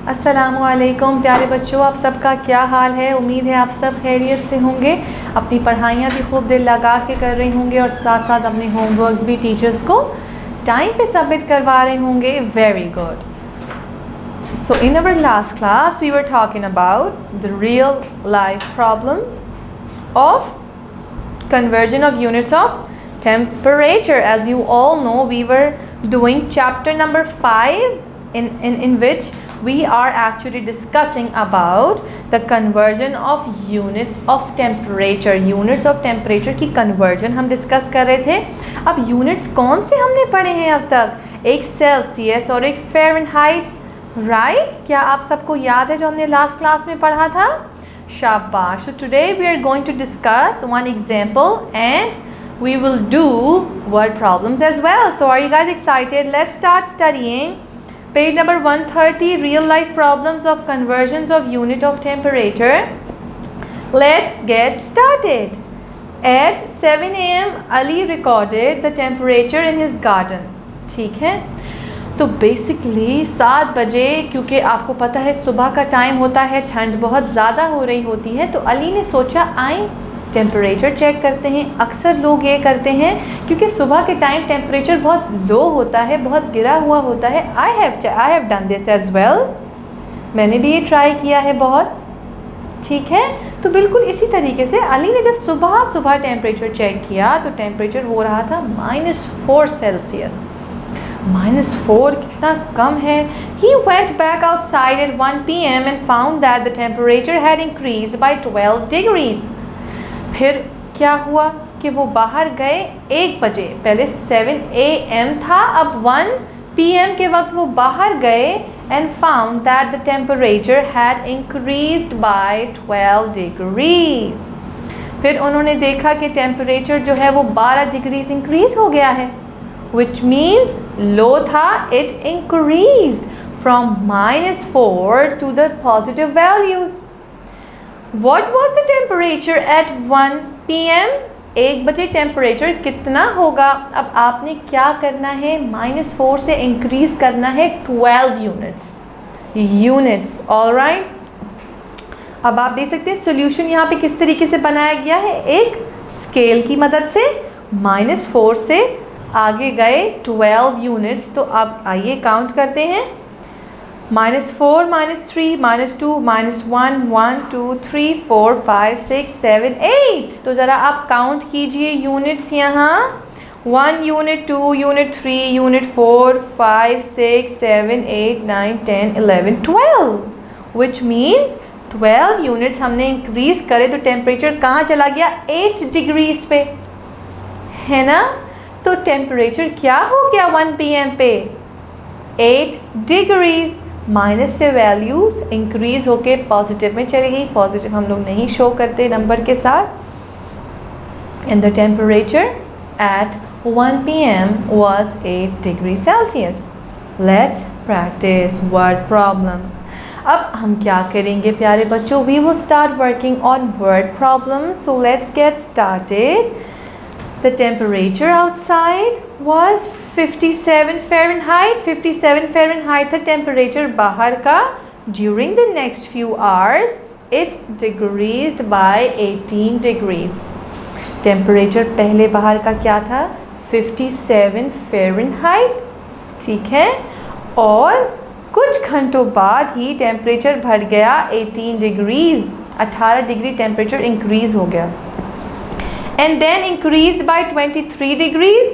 अस्सलामुअलैकुम प्यारे बच्चों, आप सबका क्या हाल है। उम्मीद है आप सब खैरियत से होंगे, अपनी पढ़ाइयाँ भी खूब दिल लगा के कर रहे होंगे और साथ साथ अपने होमवर्क्स भी टीचर्स को टाइम पे सबमिट करवा रहे होंगे। Very good. So in our last class we were talking about the real life problems of conversion of units of temperature. As you all know, we were doing chapter number 5 in which we are actually discussing about the conversion of units of temperature. Units of temperature की conversion हम discuss कर रहे थे। अब units कौन से हमने पढ़े हैं अब तक? एक सेल्सियस और एक फ़ारेनहाइट, राइट? क्या आप सबको याद है जो हमने लास्ट क्लास में पढ़ा था? Shabash. So today we are going to discuss one example and we will do word problems as well. So are you guys excited? Let's start studying page number 130, real life problems of conversions of unit of temperature. Let's get started. At 7 a.m. Ali recorded the temperature in his garden. ठीक है, तो basically 7 बजे, क्योंकि आपको पता है सुबह का टाइम होता है, ठंड बहुत ज़्यादा हो रही होती है, तो अली ने सोचा आए टेम्परेचर चेक करते हैं। अक्सर लोग ये करते हैं क्योंकि सुबह के टाइम टेम्परेचर बहुत लो होता है, बहुत गिरा हुआ होता है। I have done this as well, मैंने भी ये ट्राई किया है बहुत। ठीक है, तो बिल्कुल इसी तरीके से अली ने जब सुबह टेम्परेचर चेक किया तो टेम्परेचर हो रहा था -4 सेल्सियस। -4 कितना कम है। He went back outside at 1 p.m. and found that the temperature had increased by 12 degrees. फिर क्या हुआ कि वो बाहर गए 1 बजे, पहले 7 a.m. था, अब 1 p.m. के वक्त वो बाहर गए and found that the temperature had increased by 12 degrees. फिर उन्होंने देखा कि टेम्परेचर जो है वो 12 डिग्रीज इंक्रीज़ हो गया है, which means low था, it increased from -4 to the positive values. What was the temperature at 1 p.m.? 1 बजे टेम्परेचर कितना होगा? अब आपने क्या करना है, -4 से इंक्रीज़ करना है 12 यूनिट्स। ऑल राइट, अब आप देख सकते हैं सोल्यूशन यहाँ पे किस तरीके से बनाया गया है। एक स्केल की मदद से -4 से आगे गए 12 यूनिट्स। तो अब आइए काउंट करते हैं। -4, -3, -2, -1, 1, 2, 3, 4, 5, 6, 7, 8। तो ज़रा आप काउंट कीजिए यूनिट्स यहाँ। 1 unit, 2 unit, 3 unit, 4, 5, 6, 7, 8, 9, 10, 11, 12, which means 12 units हमने इंक्रीज़ करे तो टेम्परेचर कहाँ चला गया? 8 डिग्रीज पे, है ना? तो टेम्परेचर क्या हो गया 1 p.m. पे? 8 डिग्रीज। माइनस से वैल्यूज़ इंक्रीज़ होके पॉजिटिव में चली गई। पॉजिटिव हम लोग नहीं शो करते नंबर के साथ। And the temperature at 1 p.m. was 8 degree Celsius. Let's practice word problems. अब हम क्या करेंगे प्यारे बच्चों? We will start working on word problems. So let's get started. The temperature outside was 57 Fahrenheit. 57 Fahrenheit था टेम्परेचर बाहर का। During the next few hours, it decreased by 18 degrees. Temperature पहले बाहर का क्या था? 57 Fahrenheit, ठीक है, और कुछ घंटों बाद ही टेम्परेचर बढ़ गया 18 डिग्रीज। 18 डिग्री टेम्परेचर इंक्रीज़ हो गया। And then increased by 23 degrees.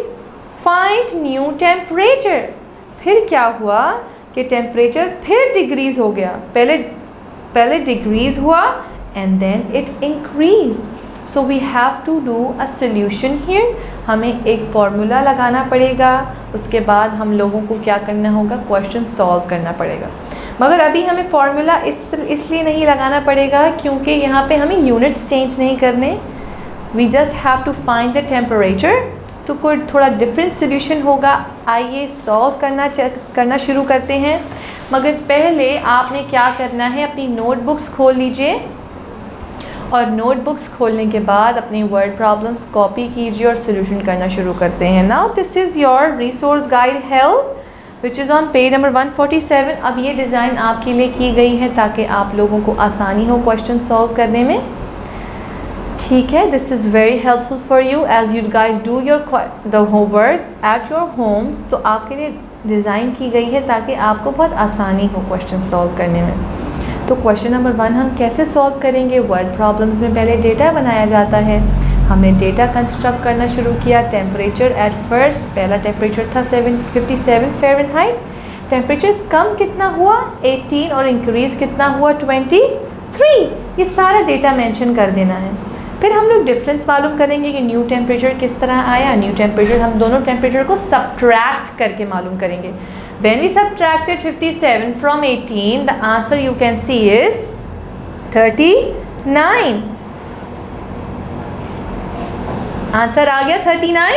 Find new temperature. फिर क्या हुआ कि टेम्परेचर फिर डिग्रीज हो गया। पहले डिग्रीज हुआ and then it increased. So we have to do a solution here. हमें एक फॉर्मूला लगाना पड़ेगा, उसके बाद हम लोगों को क्या करना होगा? क्वेश्चन सॉल्व करना पड़ेगा। मगर अभी हमें फॉर्मूला इसलिए नहीं लगाना पड़ेगा क्योंकि यहाँ पे हमें यूनिट्स चेंज नहीं करने। We just have to find the temperature. तो कोई थोड़ा डिफरेंट सोल्यूशन होगा। आइए सॉल्व करना शुरू करते हैं। मगर पहले आपने क्या करना है, अपनी नोटबुक्स खोल लीजिए और नोटबुक्स खोलने के बाद अपनी वर्ड प्रॉब्लम्स कॉपी कीजिए और सोल्यूशन करना शुरू करते हैं। Now this is your resource guide help. Which is on page number 147। अब ये डिज़ाइन आपके लिए की गई है ताकि आप लोगों को आसानी हो क्वेश्चन सॉल्व करने में, ठीक है। This is very helpful for you as you guys do your the homework at your homes. तो आपके लिए डिज़ाइन की गई है ताकि आपको बहुत आसानी हो क्वेश्चन सॉल्व करने में। तो क्वेश्चन नंबर 1 हम कैसे सॉल्व करेंगे? वर्ड प्रॉब्लम्स में पहले डेटा बनाया जाता है। हमने डेटा कंस्ट्रक्ट करना शुरू किया। टेम्परेचर एट फर्स्ट, पहला टेम्परेचर था 57 फ़ारेनहाइट। टेम्परेचर कम कितना हुआ? 18, और इंक्रीज़ कितना हुआ? 23। ये सारा डेटा मेंशन कर देना है। फिर हम लोग डिफरेंस मालूम करेंगे कि न्यू टेम्परेचर किस तरह आया। न्यू टेम्परेचर हम दोनों टेम्परेचर को सब्ट्रैक्ट करके मालूम करेंगे। When we subtracted 57 from 18, the answer you can see is 39. Answer आ गया 39।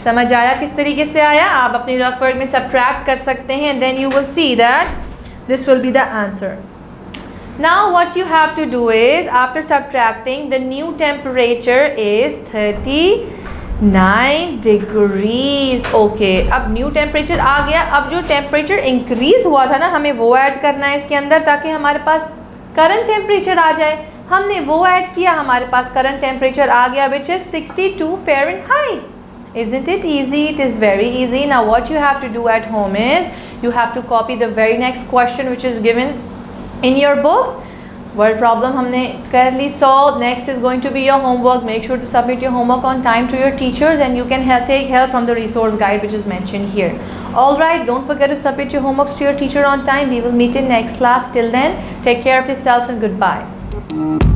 समझ आया किस तरीके से आया? आप अपने रफ वर्ड में सब्ट्रैक्ट कर सकते हैं and then you will see that this will be the answer. Now what you have to do is, after subtracting, the new temperature is 39 degrees. Okay, अब न्यू टेम्परेचर आ गया। अब जो temperature increase हुआ था ना, हमें वो ऐड करना है इसके अंदर ताकि हमारे पास करंट टेम्परेचर आ जाए। हमने वो ऐड किया, हमारे पास करंट टेम्परेचर आ गया which is 62 Fahrenheit. Isn't it easy? It is very easy. Now what you have to do at home is you have to copy the very next question which is given in your books. Word problem हमने कर ली solve. Next is going to be your homework. Make sure to submit your homework on time to your teachers, and you can take help from the resource guide which is mentioned here. Alright, don't forget to submit your homeworks to your teacher on time. We will meet in next class. Till then, take care of yourselves and goodbye.